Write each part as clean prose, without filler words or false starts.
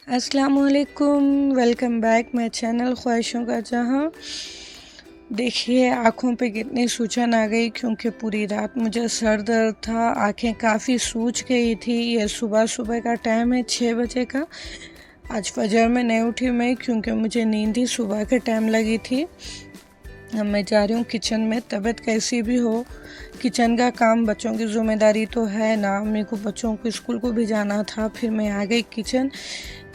अस्सलाम वालेकुम, welcome back my channel ख्वाहिशों का जहां। देखिए आँखों पे कितनी सूजन आ गई क्योंकि पूरी रात मुझे सर दर्द था, आँखें काफ़ी सूज गई थी। ये सुबह सुबह का टाइम है 6 बजे का। आज फजर में नहीं उठी मैं क्योंकि मुझे नींद ही सुबह के टाइम लगी थी। अब मैं जा रही हूँ किचन में। तबीयत कैसी भी हो, किचन का काम बच्चों की ज़िम्मेदारी तो है ना। मेरे को बच्चों को स्कूल को भी जाना था। फिर मैं आ गई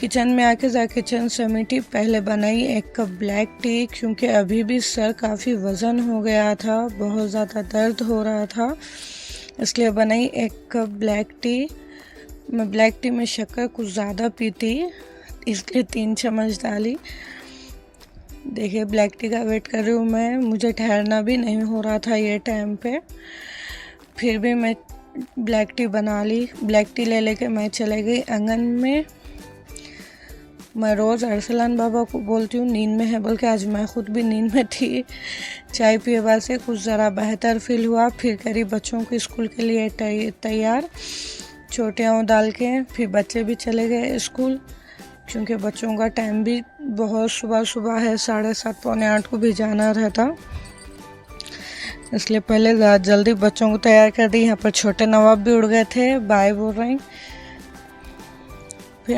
किचन में आके किचन समेटी। पहले बनाई 1 कप ब्लैक टी क्योंकि अभी भी सर काफ़ी वज़न हो गया था, बहुत ज़्यादा दर्द हो रहा था, इसलिए बनाई 1 कप ब्लैक टी। मैं ब्लैक टी में शक्कर कुछ ज़्यादा पीती, इसलिए 3 चम्मच डाली। देखिए ब्लैक टी का वेट कर रही हूँ मैं, मुझे ठहरना भी नहीं हो रहा था ये टाइम पे। फिर भी मैं ब्लैक टी बना ली। ब्लैक टी ले लेके मैं चले गई आंगन में। मैं रोज़ अरसलान बाबा को बोलती हूँ नींद में है बोल के, आज मैं ख़ुद भी नींद में थी। चाय पिए बाद से कुछ ज़रा बेहतर फील हुआ। फिर करी बच्चों को स्कूल के लिए तैयार, छोटियाँ डाल के। फिर बच्चे भी चले गए स्कूल क्योंकि बच्चों का टाइम भी बहुत सुबह है, 7:30 पौने 8 को भी जाना रहता, इसलिए पहले जल्दी बच्चों को तैयार कर दी। यहाँ पर छोटे नवाब भी उड़ गए थे, बाय बोल रहे हैं। फिर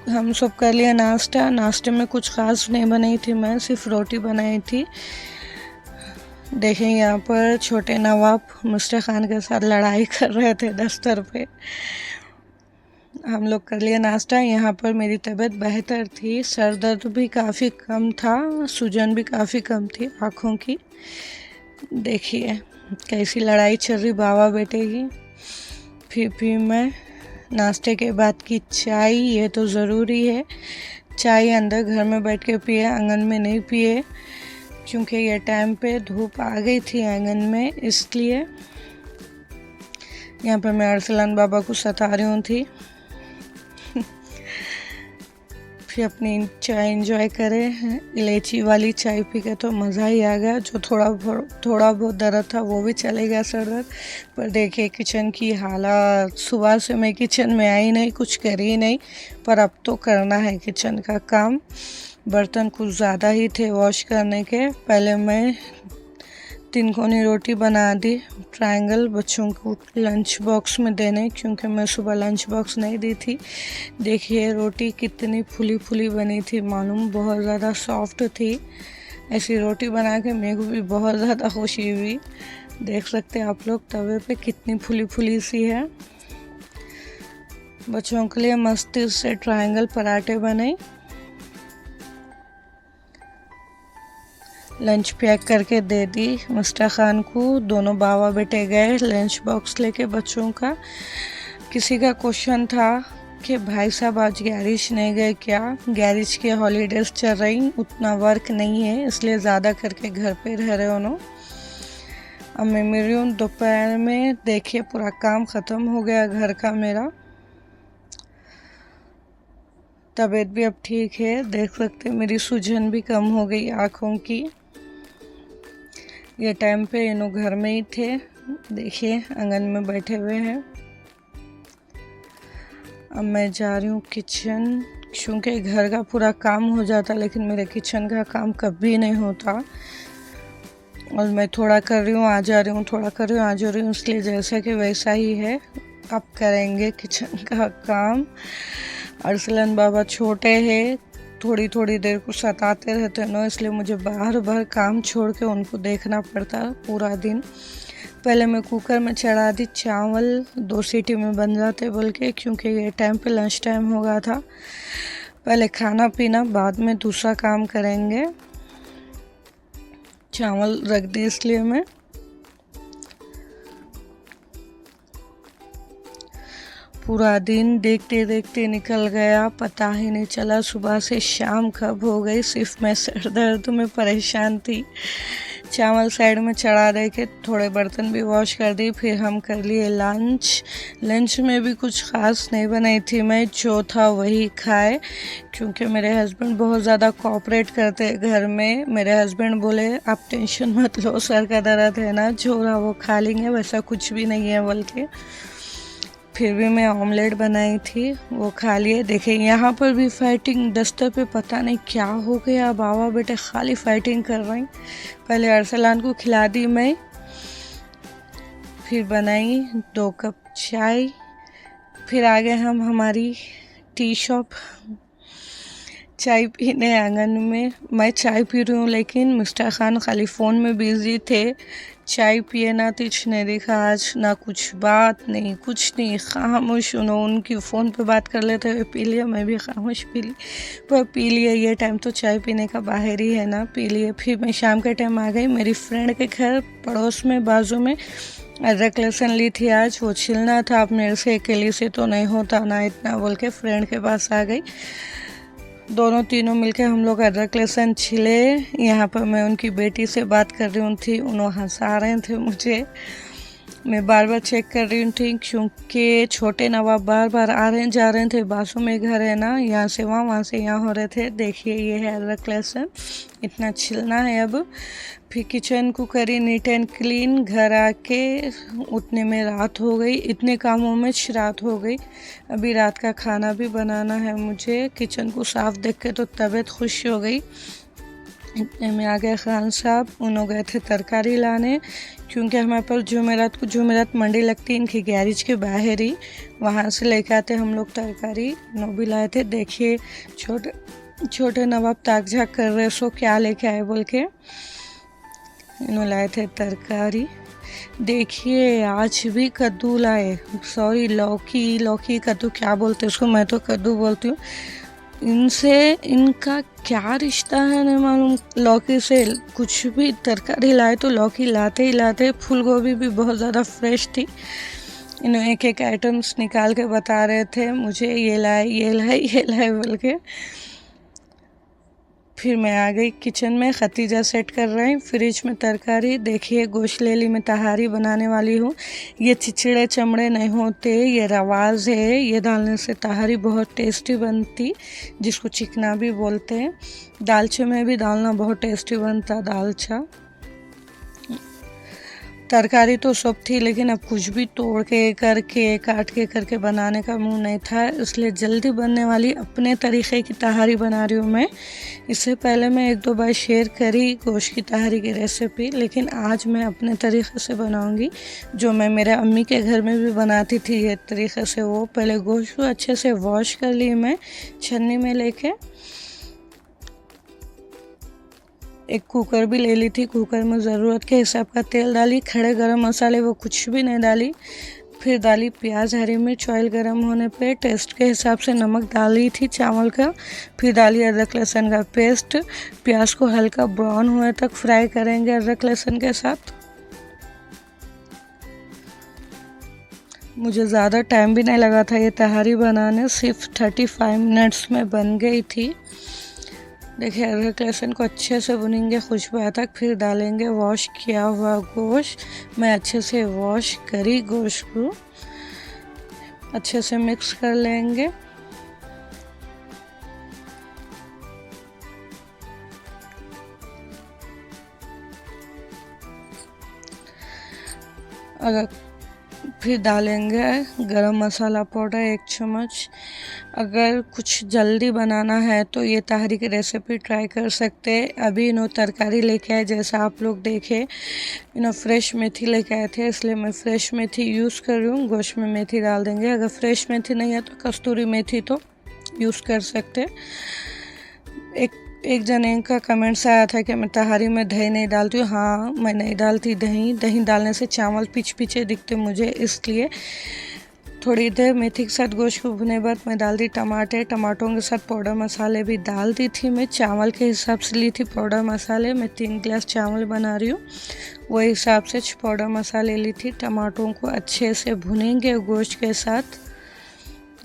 हम सब कर लिया नाश्ता। नाश्ते में कुछ ख़ास नहीं बनाई थी मैं, सिर्फ रोटी बनाई थी। देखें यहाँ पर छोटे नवाब मिस्टर खान के साथ लड़ाई कर रहे थे दफ्तर पे। हम लोग कर लिया नाश्ता। यहाँ पर मेरी तबीयत बेहतर थी, सर दर्द भी काफ़ी कम था, सूजन भी काफ़ी कम थी आँखों की। देखिए कैसी लड़ाई चल रही बाबा बेटे की। फिर मैं नाश्ते के बाद की चाय, ये तो ज़रूरी है। चाय अंदर घर में बैठ के पिए, आंगन में नहीं पिए क्योंकि ये टाइम पे धूप आ गई थी आंगन में, इसलिए। यहाँ पर मैं अरसलान बाबा को सता रही थी। फिर अपनी चाय एंजॉय करें। इलायची वाली चाय पी के तो मज़ा ही आ गया। जो थोड़ा बहुत दर्द था वो भी चले गया, सर दर्द। पर देखिए किचन की हालत, सुबह से मैं किचन में आई नहीं, कुछ करी नहीं, पर अब तो करना है किचन का काम। बर्तन कुछ ज़्यादा ही थे वॉश करने के। पहले मैं 3 कोनी रोटी बना दी, ट्रायंगल, बच्चों को लंच बॉक्स में देने, क्योंकि मैं सुबह लंच बॉक्स नहीं दी थी। देखिए रोटी कितनी फुली फुली बनी थी, मालूम बहुत ज़्यादा सॉफ्ट थी। ऐसी रोटी बना के मेरे को भी बहुत ज़्यादा खुशी हुई। देख सकते हैं आप लोग तवे पे कितनी फुली फुली सी है। बच्चों के लिए मस्ती से ट्रायंगल पराठे बने। लंच पैक करके दे दी मिस्टर खान को। दोनों बाबा बेटे गए लंच बॉक्स लेके बच्चों का। किसी का क्वेश्चन था कि भाई साहब आज गैरेज नहीं गए क्या? गैरेज के हॉलीडेज चल रही, उतना वर्क नहीं है, इसलिए ज़्यादा करके घर पे रह रहे उन्होंने। अब मैं मिल रही हूँ दोपहर में। देखिए पूरा काम ख़त्म हो गया घर का मेरा। तबीयत भी अब ठीक है, देख सकते मेरी सूजन भी कम हो गई आँखों की। ये टाइम पे इन्हों घर में ही थे। देखिए आंगन में बैठे हुए हैं। अब मैं जा रही हूँ किचन क्योंकि घर का पूरा काम हो जाता, लेकिन मेरे किचन का काम कभी नहीं होता। और मैं थोड़ा कर रही हूँ, आ जा रही हूँ, थोड़ा कर रही हूँ, आ जा रही हूँ, इसलिए जैसा कि वैसा ही है। अब करेंगे किचन का काम। अरसलान बाबा छोटे हैं, थोड़ी थोड़ी देर को सताते रहते हैं ना, इसलिए मुझे बार बार काम छोड़ के उनको देखना पड़ता पूरा दिन। पहले मैं कुकर में चढ़ा दी चावल, 2 सीटी में बन जाते बोल के, क्योंकि ये टाइम पे लंच टाइम हो गया था। पहले खाना पीना, बाद में दूसरा काम करेंगे। चावल रख दी इसलिए मैं। पूरा दिन देखते देखते निकल गया, पता ही नहीं चला सुबह से शाम कब हो गई। सिर्फ मैं सर दर्द में परेशान थी। चावल साइड में चढ़ा दे के थोड़े बर्तन भी वॉश कर दी। फिर हम कर लिए लंच में भी कुछ ख़ास नहीं बनाई थी मैं, जो था वही खाए, क्योंकि मेरे हस्बैंड बहुत ज़्यादा कोऑपरेट करते हैं घर में। मेरे हस्बैंड बोले आप टेंशन मत लो, सर का दर्द है ना, जो रहा वो खा लेंगे, वैसा कुछ भी नहीं है बोल के। फिर भी मैं ऑमलेट बनाई थी, वो खा लिए। देखिए यहाँ पर भी फाइटिंग, दस्तर पे पता नहीं क्या हो गया, बाबा बेटे खाली फाइटिंग कर रही। पहले अरसलान को खिला दी मैं, फिर बनाई 2 कप चाय, फिर आ गए हम हमारी टी शॉप चाय पीने आंगन में। मैं चाय पी रही हूँ लेकिन मिस्टर खान खाली फ़ोन में बिज़ी थे, चाय पिए ना कुछ नहीं दिखा आज, ना कुछ बात नहीं, कुछ नहीं, खामोश। उनकी फ़ोन पे बात कर लेते हुए पी लिया, मैं भी खामोश पी ली, पर पी लिए। ये टाइम तो चाय पीने का बाहर ही है ना, पी लिए। फिर मैं शाम के टाइम आ गई मेरी फ्रेंड के घर, पड़ोस में बाजू में। अदरक लहसुन ली थी आज, वो छिलना था, अब मेरे से अकेली से तो नहीं होता ना इतना, बोल के फ्रेंड के पास आ गई। दोनों तीनों मिलके हम लोग अदरक लहसुन छिले। यहाँ पर मैं उनकी बेटी से बात कर रही थी, उन्होंने हंसा रहे थे मुझे। मैं बार बार चेक कर रही थी क्योंकि छोटे नवाब बार बार आ रहे जा रहे थे, बासों में घर है ना, यहाँ से वहाँ से यहाँ हो रहे थे। देखिए ये है अदरक लहसुन, इतना छिलना है अब। फिर किचन को करी नीट एंड क्लीन, घर आके उठने में रात हो गई, इतने कामों में रात हो गई। अभी रात का खाना भी बनाना है मुझे। किचन को साफ देख के तो तबीयत खुश हो गई। इतने में आ गए खान साहब, उन्होंने गए थे तरकारी लाने, क्योंकि हमारे पास जुमेरात मंडी लगती है इनके गैरेज के बाहर ही, वहाँ से लेके आते हम लोग तरकारी। नो भी लाए थे। देखिए छोटे नवाब ताक झाक कर रहे, सो क्या लेके आए बोल के। इन्होंने लाए थे तरकारी। देखिए आज भी कद्दू लाए, सॉरी लौकी कद्दू क्या बोलते उसको, मैं तो कद्दू बोलती हूँ। इनसे इनका क्या रिश्ता है नहीं मालूम, लौकी से कुछ भी तरकारी लाए तो लौकी लाते ही लाते। फूल गोभी भी बहुत ज़्यादा फ्रेश थी। इन्होंने एक एक आइटम्स निकाल के बता रहे थे मुझे, ये लाए बोल के। फिर मैं आ गई किचन में, खतीजा सेट कर रहे हैं फ्रिज में तरकारी। देखिए गोश्त ले ली, मैं तहारी बनाने वाली हूँ। ये चिचड़े चमड़े नहीं होते, ये रवाज है, ये डालने से तहारी बहुत टेस्टी बनती, जिसको चिकना भी बोलते हैं। दालचे में भी डालना बहुत टेस्टी बनता, दालचा। तरकारी तो सब थी लेकिन अब कुछ भी तोड़ के करके काट के करके बनाने का मुंह नहीं था, इसलिए जल्दी बनने वाली अपने तरीक़े की तहारी बना रही हूँ मैं। इससे पहले मैं 1-2 बार शेयर करी गोश्त की तहारी की रेसिपी, लेकिन आज मैं अपने तरीक़े से बनाऊँगी, जो मैं मेरे अम्मी के घर में भी बनाती थी ये तरीक़े से। वो पहले गोश्त को अच्छे से वॉश कर ली मैं छन्नी में लेके। एक कुकर भी ले ली थी, कुकर में ज़रूरत के हिसाब का तेल डाली, खड़े गरम मसाले वो कुछ भी नहीं डाली। फिर डाली प्याज, हरी मिर्च, ऑयल गरम होने पे टेस्ट के हिसाब से नमक डाली थी चावल का। फिर डाली अदरक लहसुन का पेस्ट। प्याज को हल्का ब्राउन होने तक फ्राई करेंगे अदरक लहसुन के साथ। मुझे ज़्यादा टाइम भी नहीं लगा था ये तहारी बनाने, सिर्फ 35 मिनट्स में बन गई थी। देखिए अदरक लहसुन को अच्छे से भुनेंगे खुशबू आए तक, फिर डालेंगे वॉश किया हुआ गोश्त। मैं अच्छे से वॉश करी गोश्त को, अच्छे से मिक्स कर लेंगे। अगर फिर डालेंगे गरम मसाला पाउडर 1 चम्मच। अगर कुछ जल्दी बनाना है तो ये तहारी की रेसिपी ट्राई कर सकते हैं। अभी इन्हों तरकारी लेके आए, जैसा आप लोग देखे इन्हों फ्रेश मेथी लेके आए थे, इसलिए मैं फ्रेश मेथी यूज़ कर रही हूँ। गोश्त में मेथी डाल देंगे, अगर फ्रेश मेथी नहीं है तो कस्तूरी मेथी तो यूज़ कर सकते। एक जने का कमेंट्स आया था कि मैं तहारी में दही नहीं डालती हूँ। हाँ, मैं नहीं डालती दही डालने से चावल पीछे दिखते मुझे, इसलिए। थोड़ी देर मेथी के साथ गोश्त को भुने बाद मैं डाल दी टमाटरों के साथ पाउडर मसाले भी डाल दी थी। मैं चावल के हिसाब से ली थी पाउडर मसाले, मैं 3 गिलास चावल बना रही हूँ, वही हिसाब से पाउडर मसाले ली थी। टमाटरों को अच्छे से भुनेंगे गोश्त के साथ,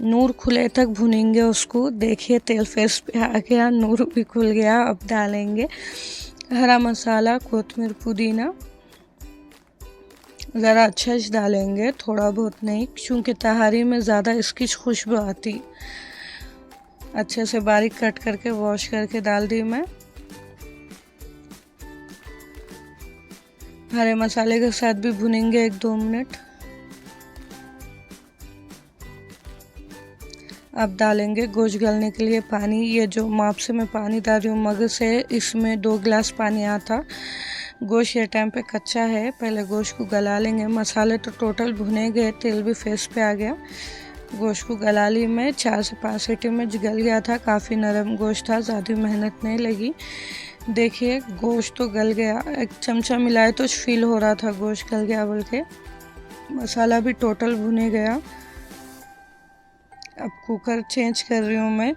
नूर खुले तक भुनेंगे उसको। देखिए तेल फेस पे आ गया, नूर भी खुल गया। अब डालेंगे हरा मसाला, कोतमीर, पुदीना, ज़रा अच्छा से डालेंगे, थोड़ा बहुत नहीं, क्योंकि तहारी में ज़्यादा इसकी खुशबू आती। अच्छे से बारीक कट करके वॉश करके डाल दी मैं। हरे मसाले के साथ भी भुनेंगे 1-2 मिनट। अब डालेंगे गोश्त गलने के लिए पानी। ये जो माप से मैं पानी डाल रही हूँ मग से, इसमें 2 गिलास पानी आता। गोश्त ये टाइम पे कच्चा है, पहले गोश्त को गला लेंगे। मसाले तो टोटल भुने गए, तेल भी फेस पे आ गया। गोश्त को गला ली मैं, 4 से 5 सीटी में गल गया था। काफ़ी नरम गोश्त था, ज़्यादा मेहनत नहीं लगी। देखिए गोश्त तो गल गया, एक चमचा मिलाए तो फील हो रहा था गोश्त गल गया बोल के। मसाला भी टोटल भुने गया। अब कुकर चेंज कर रही हूँ मैं,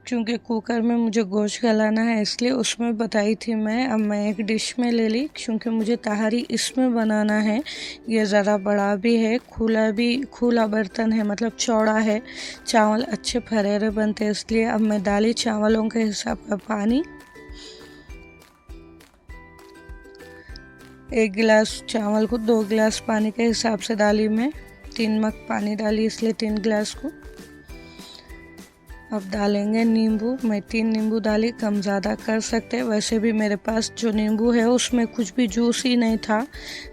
क्योंकि कुकर में मुझे गोश्त गलाना है, इसलिए उसमें बताई थी मैं। अब मैं एक डिश में ले ली, क्योंकि मुझे तहारी इसमें बनाना है। ये ज़रा बड़ा भी है, खुला बर्तन है, मतलब चौड़ा है। चावल अच्छे फरेरे बनते हैं, इसलिए अब मैं डाली चावलों के हिसाब का पानी। 1 गिलास चावल को 2 गिलास पानी के हिसाब से डाली मैं। 3 मग पानी डाली, इसलिए 3 गिलास को। अब डालेंगे नींबू। मैं 3 नींबू डाली, कम ज़्यादा कर सकते। वैसे भी मेरे पास जो नींबू है उसमें कुछ भी जूस ही नहीं था,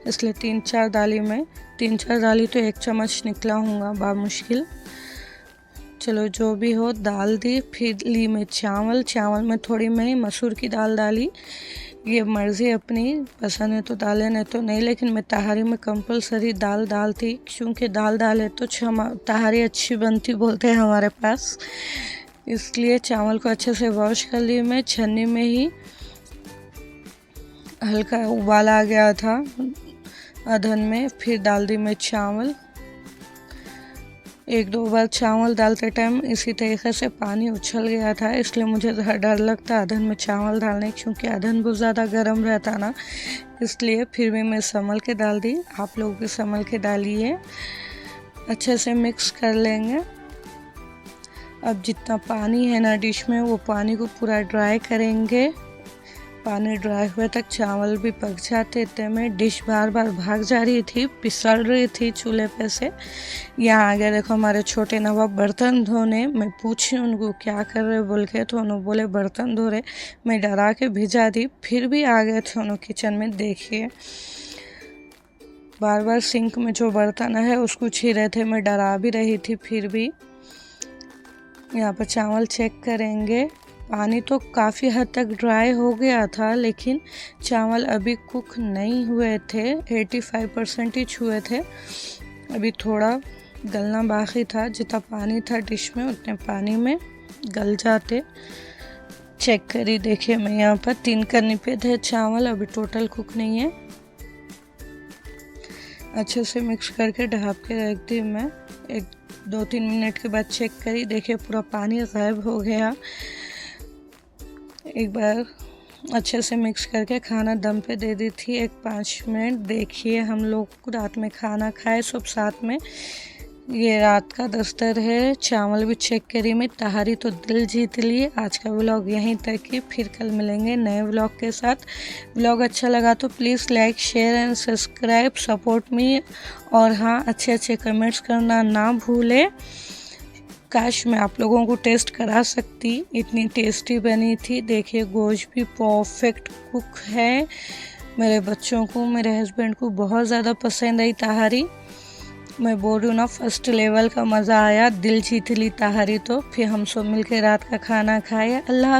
इसलिए 3-4 डाली मैं। 3-4 डाली तो 1 चम्मच निकला होगा बामुश्किल। चलो जो भी हो, डाल दी। फिर ली मैं चावल में थोड़ी मैं मसूर की दाल डाली। ये मर्ज़ी अपनी, पसंद है तो डाले, नहीं तो नहीं। लेकिन मैं तहारी में कंपलसरी दाल डालती, क्योंकि दाल डाले तो तहारी अच्छी बनती बोलते हैं हमारे पास। इसलिए चावल को अच्छे से वॉश कर ली मैं। छन्नी में ही हल्का उबाल आ गया था अधन में। फिर डाल दी मैं चावल। 1-2 बार चावल डालते टाइम इसी तरीके से पानी उछल गया था, इसलिए मुझे डर लगता अधन में चावल डालने, क्योंकि अधन बहुत ज़्यादा गर्म रहता ना, इसलिए। फिर भी मैं संभल के डाल दी। आप लोग भी संभल के डालिए। अच्छे से मिक्स कर लेंगे। अब जितना पानी है ना डिश में, वो पानी को पूरा ड्राई करेंगे। पानी ड्राई हुए तक चावल भी पक जाते। इतने में डिश बार बार भाग जा रही थी, फिसल रही थी चूल्हे पे से। यहाँ आ गया देखो हमारे छोटे नवाब बर्तन धोने। मैं पूछी उनको क्या कर रहे बोल के, तो उन्होंने बोले बर्तन धो रहे। मैं डरा के भिजा दी, फिर भी आ गए थे उन्होंने किचन में। देखिए बार बार सिंक में जो बर्तन है उसको छी रहे थे, मैं डरा भी रही थी। फिर भी यहाँ पर चावल चेक करेंगे। पानी तो काफ़ी हद तक ड्राई हो गया था, लेकिन चावल अभी कुक नहीं हुए थे, 85% ही हुए थे। अभी थोड़ा गलना बाकी था। जितना पानी था डिश में, उतने पानी में गल जाते। चेक करी, देखिए मैं यहाँ पर 3 करनी पे थे चावल, अभी टोटल कुक नहीं है। अच्छे से मिक्स करके ढक के रख दी मैं। 1-2-3 मिनट के बाद चेक करी, देखिए पूरा पानी गायब हो गया। एक बार अच्छे से मिक्स करके खाना दम पे दे दी थी 1-5 मिनट। देखिए हम लोग रात में खाना खाए सब साथ में। ये रात का दस्तर है। चावल भी चेक करी मैं। तहारी तो दिल जीत लिए। आज का व्लॉग यहीं तक ही, फिर कल मिलेंगे नए व्लॉग के साथ। व्लॉग अच्छा लगा तो please like, share and subscribe, support me. और हाँ, अच्छे कमेंट्स करना ना भूलें। काश मैं आप लोगों को टेस्ट करा सकती, इतनी टेस्टी बनी थी। देखिए गोश्त भी परफेक्ट कुक है। मेरे बच्चों को, मेरे हस्बैंड को बहुत ज़्यादा पसंद आई तहारी। मैं बोल रही हूँ ना, फर्स्ट लेवल का मज़ा आया। दिल जीत ली तहारी तो। फिर हम सब मिलकर रात का खाना खाए। अल्लाह।